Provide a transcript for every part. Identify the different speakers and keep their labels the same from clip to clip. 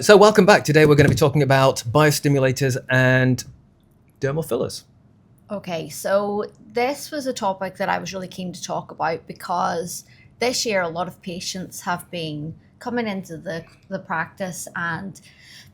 Speaker 1: So welcome back. Today we're going to be talking about biostimulators and dermal fillers.
Speaker 2: Okay, so this was a topic that I was really keen to talk about because this year a lot of patients have been coming into the practice and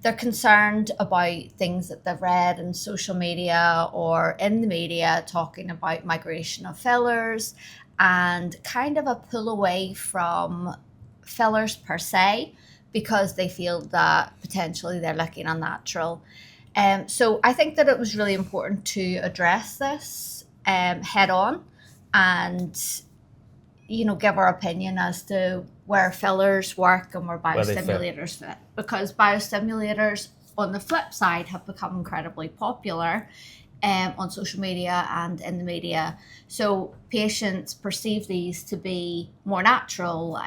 Speaker 2: they're concerned about things that they've read in social media or in the media talking about migration of fillers and kind of a pull away from fillers per se because they feel that potentially they're looking unnatural. So I think that it was really important to address this head on and, give our opinion as to where fillers work and where biostimulators fit. Because biostimulators, on the flip side, have become incredibly popular on social media and in the media. So patients perceive these to be more natural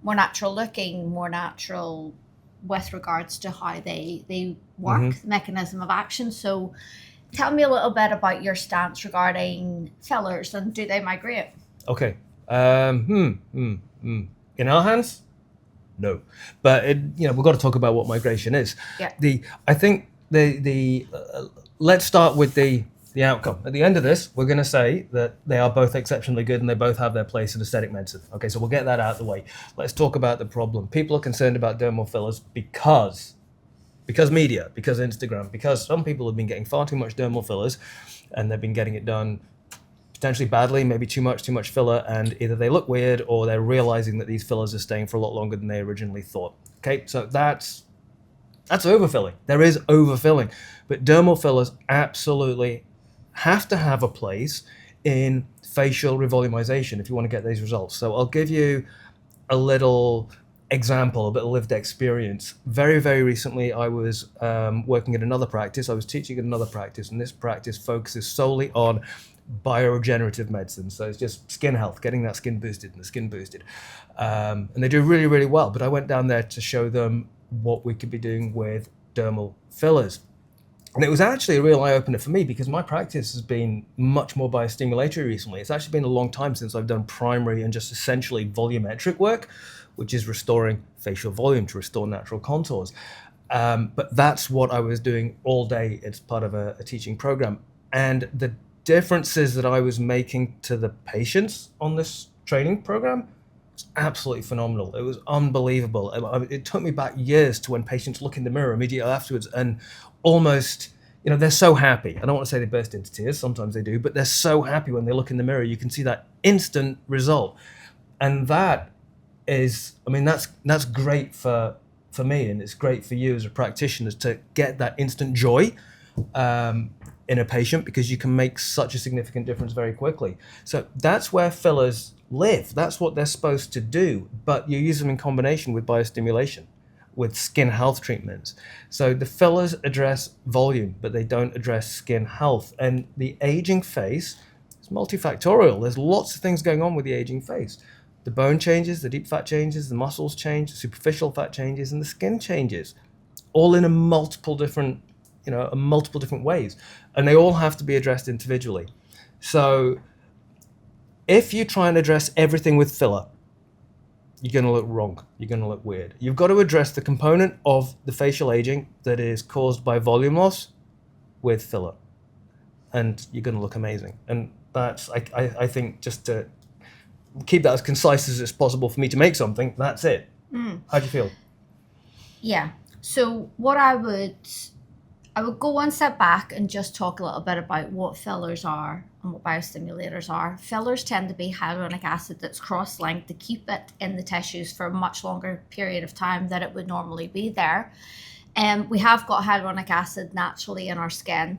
Speaker 2: looking, more natural with regards to how they work, the mechanism of action. So tell me a little bit about your stance regarding fillers and do they migrate?
Speaker 1: Okay. In our hands? No. But we've got to talk about what migration is.
Speaker 2: Yeah.
Speaker 1: I think let's start with the outcome. At the end of this, we're going to say that they are both exceptionally good and they both have their place in aesthetic medicine. Okay, so we'll get that out of the way. Let's talk about the problem. People are concerned about dermal fillers because media, because Instagram, because some people have been getting far too much dermal fillers and they've been getting it done potentially badly, maybe too much filler, and either they look weird or they're realizing that these fillers are staying for a lot longer than they originally thought. Okay, so that's overfilling. There is overfilling, but dermal fillers absolutely have to have a place in facial revolumization if you want to get these results. So I'll give you a little example, a bit of lived experience. Very, very recently, I was working at another practice. I was teaching at another practice, and this practice focuses solely on bioregenerative medicine. So it's just skin health, getting that skin boosted and the skin boosted. And they do really, really well. But I went down there to show them what we could be doing with dermal fillers. And it was actually a real eye-opener for me because my practice has been much more biostimulatory recently. It's actually been a long time since I've done primary and just essentially volumetric work, which is restoring facial volume to restore natural contours. But that's what I was doing all day as part of a teaching program. And the differences that I was making to the patients on this training program was absolutely phenomenal. It was unbelievable. It took me back years to when patients look in the mirror immediately afterwards and almost, they're so happy. I don't want to say they burst into tears, sometimes they do, but they're so happy when they look in the mirror. You can see that instant result. And that is, that's great for me, and it's great for you as a practitioner to get that instant joy in a patient because you can make such a significant difference very quickly. So that's where fillers live. That's what they're supposed to do, but you use them in combination with biostimulation, with skin health treatments. So the fillers address volume, but they don't address skin health. And the aging face is multifactorial. There's lots of things going on with the aging face. The bone changes, the deep fat changes, the muscles change, the superficial fat changes, and the skin changes, all in a multiple different ways. And they all have to be addressed individually. So if you try and address everything with filler, you're going to look wrong. You're going to look weird. You've got to address the component of the facial aging that is caused by volume loss with filler, and you're going to look amazing. And that's, I think, just to keep that as concise as it's possible for me to make something, that's it. How do you feel?
Speaker 2: Yeah. So what I would go one step back and just talk a little bit about what fillers are and what biostimulators are. Fillers tend to be hyaluronic acid that's cross-linked to keep it in the tissues for a much longer period of time than it would normally be there. We have got hyaluronic acid naturally in our skin,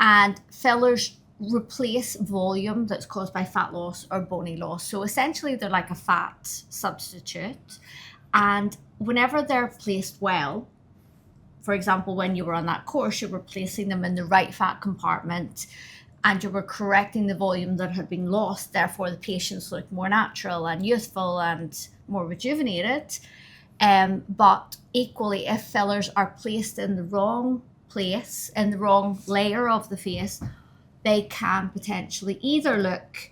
Speaker 2: and fillers replace volume that's caused by fat loss or bony loss. So essentially they're like a fat substitute, and whenever they're placed well, for example, when you were on that course, you were placing them in the right fat compartment and you were correcting the volume that had been lost. Therefore, the patients looked more natural and youthful and more rejuvenated. But equally, if fillers are placed in the wrong place, in the wrong layer of the face, they can potentially either look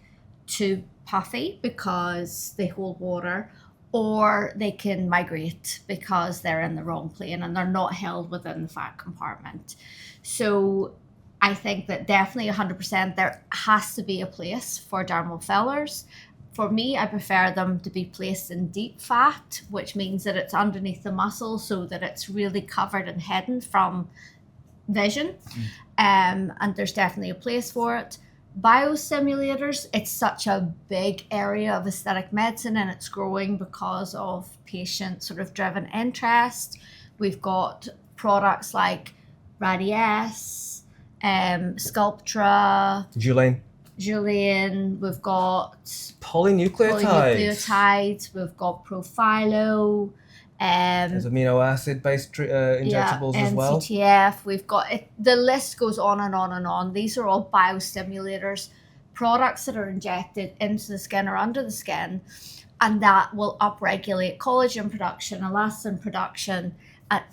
Speaker 2: too puffy because they hold water, or they can migrate because they're in the wrong plane and they're not held within the fat compartment. So I think that definitely 100% there has to be a place for dermal fillers. For me, I prefer them to be placed in deep fat, which means that it's underneath the muscle so that it's really covered and hidden from vision. And there's definitely a place for it. Biostimulators, it's such a big area of aesthetic medicine, and it's growing because of patient sort of driven interest. We've got products like Radiesse, Sculptra, Julian, we've got polynucleotides, we've got Profilo,
Speaker 1: there's amino acid based injectables as well.
Speaker 2: NCTF, we've got it, the list goes on and on and on. These are all biostimulators, products that are injected into the skin or under the skin, and that will upregulate collagen production, elastin production,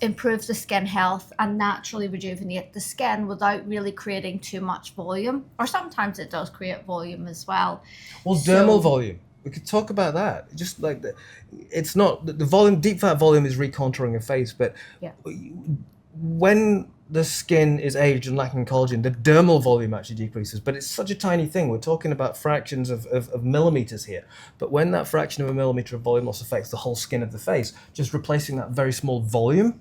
Speaker 2: improve the skin health, and naturally rejuvenate the skin without really creating too much volume. Or sometimes it does create volume as well.
Speaker 1: Well, dermal volume. We could talk about that. Just like it's not the volume. Deep fat volume is recontouring a face, but when the skin is aged and lacking collagen, the dermal volume actually decreases. But it's such a tiny thing. We're talking about fractions of millimeters here. But when that fraction of a millimeter of volume loss affects the whole skin of the face, just replacing that very small volume,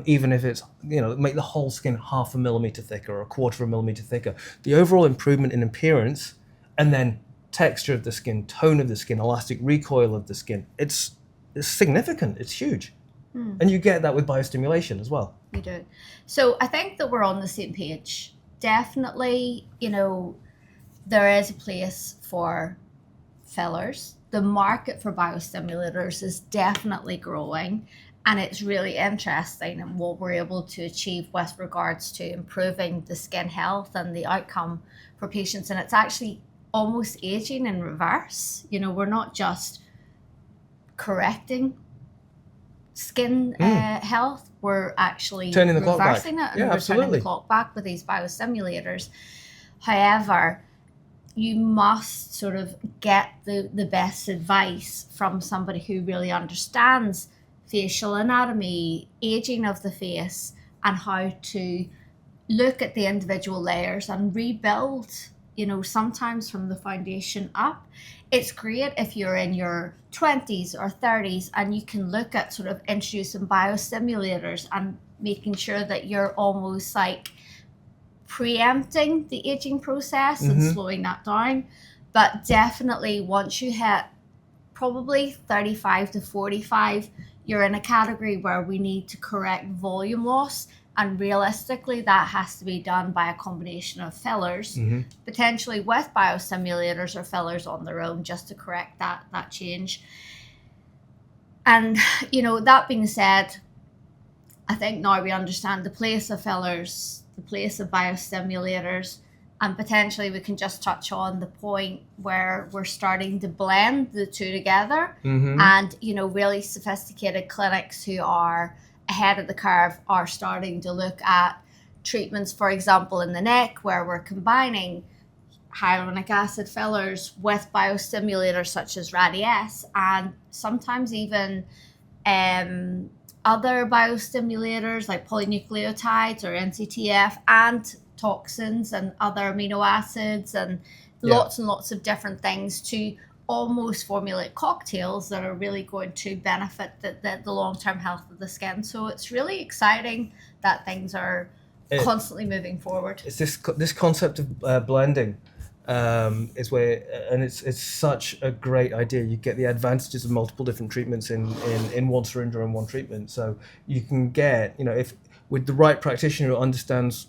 Speaker 1: even if it's, make the whole skin half a millimeter thicker or a quarter of a millimeter thicker, the overall improvement in appearance and then texture of the skin, tone of the skin, elastic recoil of the skin, it's significant. It's huge. And you get that with biostimulation as well.
Speaker 2: You do. So I think that we're on the same page. Definitely, there is a place for fillers. The market for biostimulators is definitely growing, and it's really interesting in what we're able to achieve with regards to improving the skin health and the outcome for patients. And it's actually almost aging in reverse. We're not just correcting skin health, we're actually
Speaker 1: turning the
Speaker 2: reversing
Speaker 1: clock back.
Speaker 2: it, and we're
Speaker 1: absolutely.
Speaker 2: turning the clock back with these biostimulators. However, you must sort of get the best advice from somebody who really understands facial anatomy, aging of the face, and how to look at the individual layers and rebuild, sometimes from the foundation up. It's great if you're in your 20s or 30s and you can look at sort of introducing biostimulators and making sure that you're almost like preempting the aging process and slowing that down. But definitely once you hit probably 35 to 45, you're in a category where we need to correct volume loss. And realistically, that has to be done by a combination of fillers, potentially with biostimulators or fillers on their own, just to correct that change. And, that being said, I think now we understand the place of fillers, the place of biostimulators, and potentially we can just touch on the point where we're starting to blend the two together. And, really sophisticated clinics who are ahead of the curve are starting to look at treatments, for example, in the neck, where we're combining hyaluronic acid fillers with biostimulators such as Radiesse, and sometimes even other biostimulators like polynucleotides or NCTF, and toxins and other amino acids and lots and lots of different things to almost formulate cocktails that are really going to benefit the long-term health of the skin. So it's really exciting that things are constantly moving forward.
Speaker 1: It's this concept of blending is where, and it's such a great idea. You get the advantages of multiple different treatments in one syringe or in one treatment. So you can get, if with the right practitioner who understands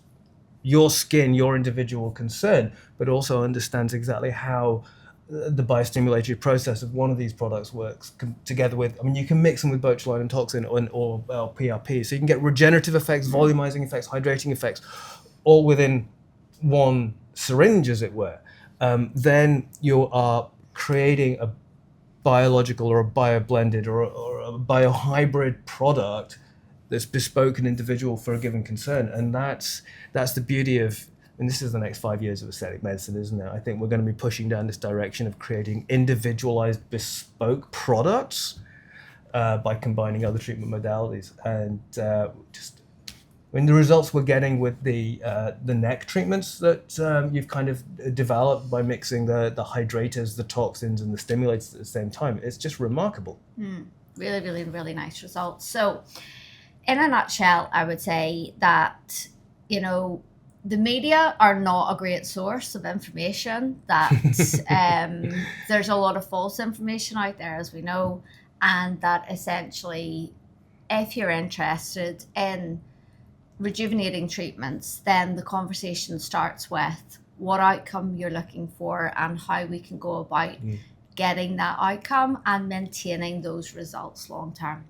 Speaker 1: your skin, your individual concern, but also understands exactly how the biostimulatory process of one of these products works together with, you can mix them with botulinum toxin or PRP, so you can get regenerative effects, volumizing effects, hydrating effects, all within one syringe, as it were. Then you are creating a biological or a bio-blended or a biohybrid product that's bespoke and individual for a given concern. And that's the beauty of and this is the next 5 years of aesthetic medicine, isn't it? I think we're going to be pushing down this direction of creating individualized, bespoke products by combining other treatment modalities. And the results we're getting with the neck treatments that you've kind of developed by mixing the hydrators, the toxins, and the stimulators at the same time, it's just remarkable.
Speaker 2: Really, really, really nice results. So, in a nutshell, I would say that, the media are not a great source of information, that there's a lot of false information out there, as we know, and that essentially, if you're interested in rejuvenating treatments, then the conversation starts with what outcome you're looking for and how we can go about getting that outcome and maintaining those results long term.